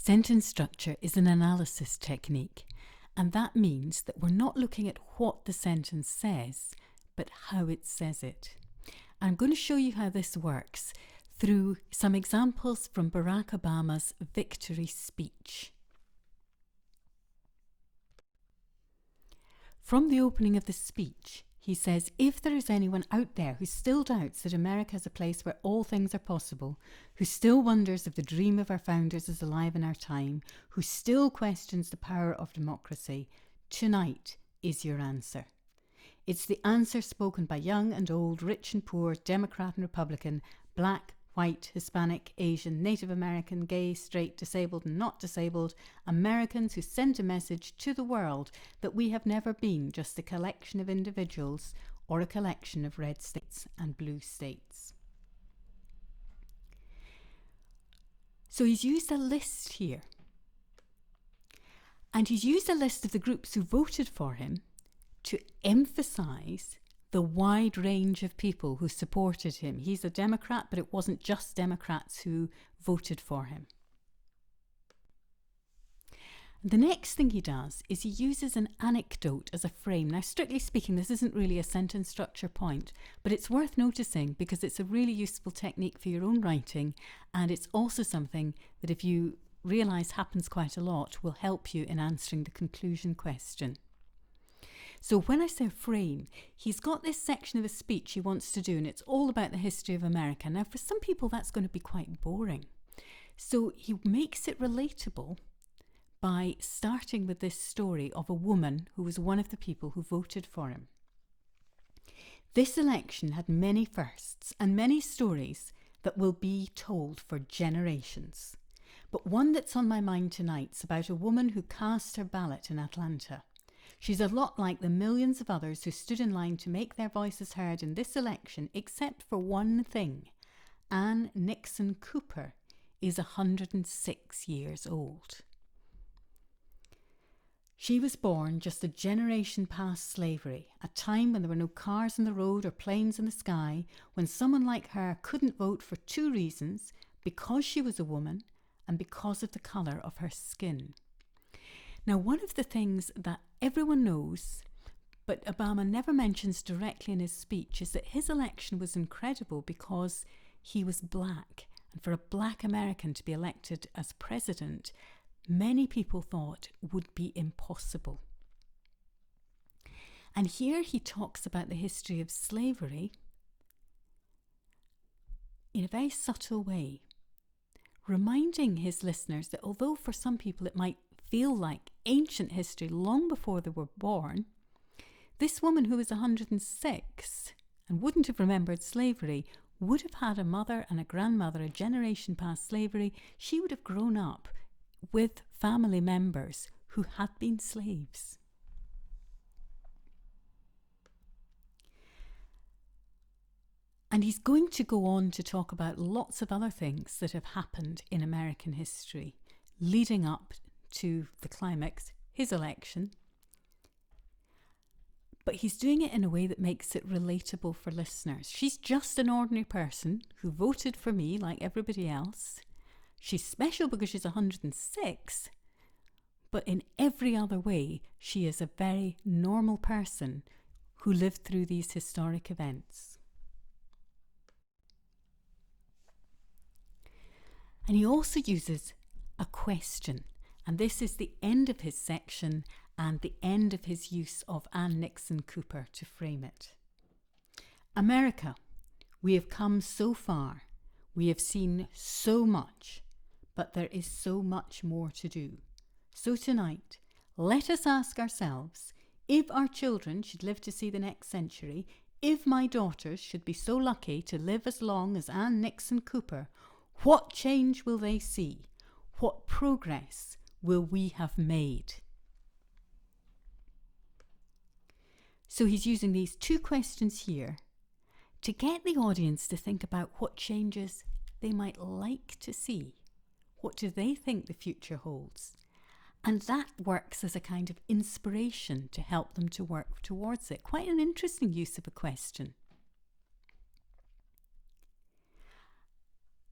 Sentence structure is an analysis technique, and that means that we're not looking at what the sentence says, but how it says it. I'm going to show you how this works through some examples from Barack Obama's victory speech. From the opening of the speech, he says, "If there is anyone out there who still doubts that America is a place where all things are possible, who still wonders if the dream of our founders is alive in our time, who still questions the power of democracy, tonight is your answer. It's the answer spoken by young and old, rich and poor, Democrat and Republican, black, white, Hispanic, Asian, Native American, gay, straight, disabled and not disabled, Americans who sent a message to the world that we have never been just a collection of individuals or a collection of red states and blue states." So he's used a list here. And he's used a list of the groups who voted for him to emphasise the wide range of people who supported him. He's a Democrat, but it wasn't just Democrats who voted for him. The next thing he does is he uses an anecdote as a frame. Now, strictly speaking, this isn't really a sentence structure point, but it's worth noticing because it's a really useful technique for your own writing, and it's also something that, if you realise happens quite a lot, will help you in answering the conclusion question. So when I say frame, he's got this section of a speech he wants to do, and it's all about the history of America. Now, for some people, that's going to be quite boring. So he makes it relatable by starting with this story of a woman who was one of the people who voted for him. This election had many firsts and many stories that will be told for generations. But one that's on my mind tonight's about a woman who cast her ballot in Atlanta. She's a lot like the millions of others who stood in line to make their voices heard in this election, except for one thing. Ann Nixon Cooper is 106 years old. She was born just a generation past slavery, a time when there were no cars on the road or planes in the sky, when someone like her couldn't vote for two reasons: because she was a woman and because of the colour of her skin. Now, one of the things that everyone knows, but Obama never mentions directly in his speech, is that his election was incredible because he was black. And for a black American to be elected as president, many people thought would be impossible. And here he talks about the history of slavery in a very subtle way, reminding his listeners that although for some people it might feel like ancient history long before they were born, this woman who was 106 and wouldn't have remembered slavery would have had a mother and a grandmother a generation past slavery. She would have grown up with family members who had been slaves. And he's going to go on to talk about lots of other things that have happened in American history leading up to the climax, his election. But he's doing it in a way that makes it relatable for listeners. She's just an ordinary person who voted for me like everybody else. She's special because she's 106, but in every other way, she is a very normal person who lived through these historic events. And he also uses a question. And this is the end of his section and the end of his use of Ann Nixon Cooper to frame it. America, we have come so far. We have seen so much, but there is so much more to do. So tonight, let us ask ourselves, if our children should live to see the next century, if my daughters should be so lucky to live as long as Ann Nixon Cooper, what change will they see? What progress will we have made? So he's using these two questions here to get the audience to think about what changes they might like to see. What do they think the future holds? And that works as a kind of inspiration to help them to work towards it. Quite an interesting use of a question.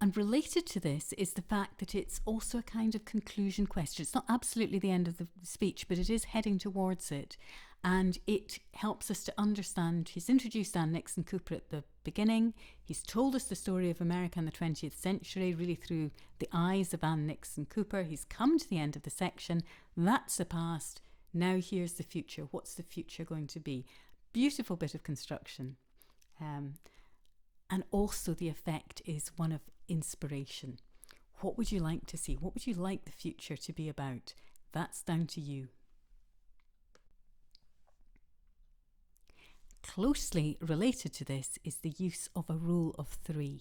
And related to this is the fact that it's also a kind of conclusion question. It's not absolutely the end of the speech, but it is heading towards it. And it helps us to understand. He's introduced Ann Nixon Cooper at the beginning. He's told us the story of America in the 20th century, really through the eyes of Ann Nixon Cooper. He's come to the end of the section. That's the past. Now here's the future. What's the future going to be? Beautiful bit of construction. And also the effect is one of inspiration. What would you like to see? What would you like the future to be about? That's down to you. Closely related to this is the use of a rule of 3.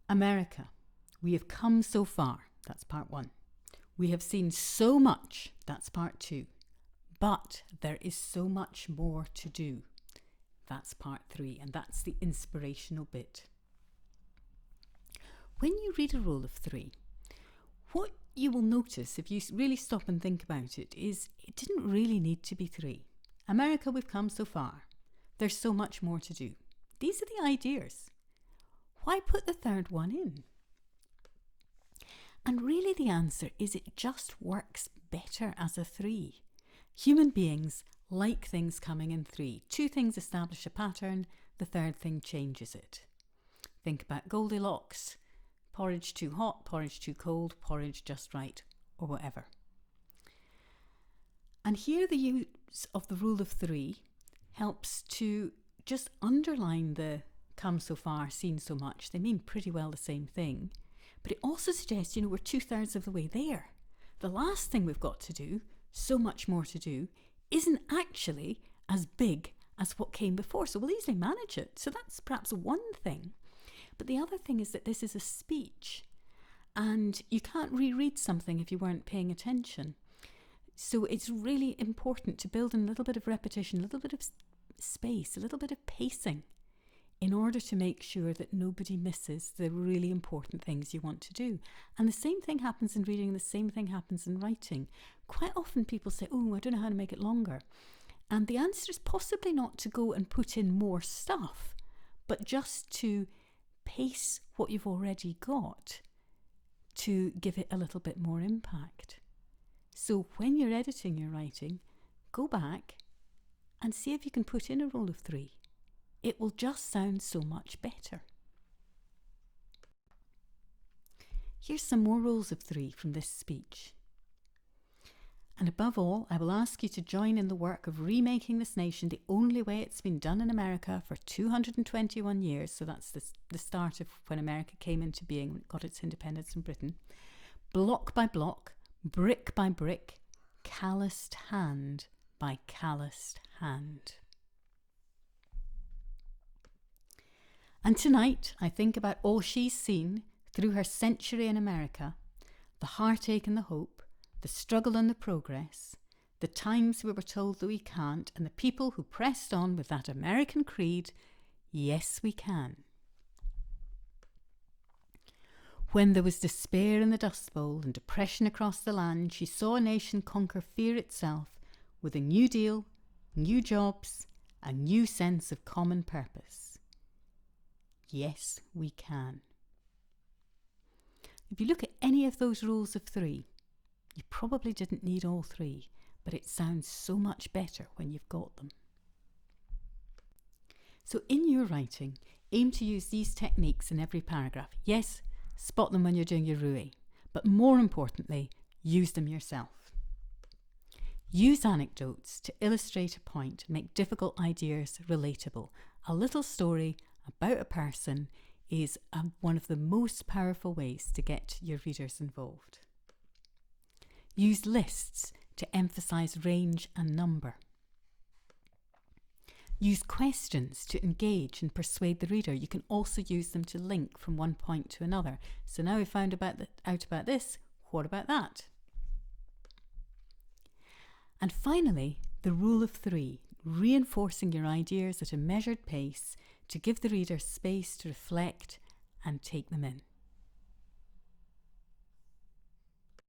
America, we have come so far. That's part 1. We have seen so much. That's part 2. But there is so much more to do. That's part 3, and that's the inspirational bit. When you read a rule of 3, what you will notice, if you really stop and think about it, is it didn't really need to be 3. America, we've come so far. There's so much more to do. These are the ideas. Why put the third one in? And really the answer is it just works better as a 3. Human beings like things coming in 3. 2 things establish a pattern, the third thing changes it. Think about Goldilocks, porridge too hot, porridge too cold, porridge just right, or whatever. And here the use of the rule of 3 helps to just underline the come so far, seen so much. They mean pretty well the same thing. But it also suggests, we're 2/3 of the way there. The last thing we've got to do, so much more to do, isn't actually as big as what came before. So we'll easily manage it. So that's perhaps one thing. But the other thing is that this is a speech. And you can't reread something if you weren't paying attention. So it's really important to build in a little bit of repetition, a little bit of space, a little bit of pacing in order to make sure that nobody misses the really important things you want to do. And the same thing happens in reading, the same thing happens in writing. Quite often people say, I don't know how to make it longer. And the answer is possibly not to go and put in more stuff, but just to pace what you've already got to give it a little bit more impact. So when you're editing your writing, go back and see if you can put in a rule of 3. It will just sound so much better. Here's some more rules of 3 from this speech. And above all, I will ask you to join in the work of remaking this nation the only way it's been done in America for 221 years. So that's the start of when America came into being, when it got its independence from Britain. Block by block, brick by brick, calloused hand by calloused hand. And tonight, I think about all she's seen through her century in America, the heartache and the hope, the struggle and the progress, the times we were told that we can't, and the people who pressed on with that American creed, yes, we can. When there was despair in the Dust Bowl and depression across the land, she saw a nation conquer fear itself with a new deal, new jobs, a new sense of common purpose. Yes, we can. If you look at any of those rules of 3, you probably didn't need all 3, but it sounds so much better when you've got them. So in your writing, aim to use these techniques in every paragraph. Yes, spot them when you're doing your RUE, but more importantly, use them yourself. Use anecdotes to illustrate a point and make difficult ideas relatable. A little story about a person is one of the most powerful ways to get your readers involved. Use lists to emphasize range and number. Use questions to engage and persuade the reader. You can also use them to link from one point to another. So now we've found out about this, what about that? And finally, the rule of 3, reinforcing your ideas at a measured pace to give the reader space to reflect and take them in.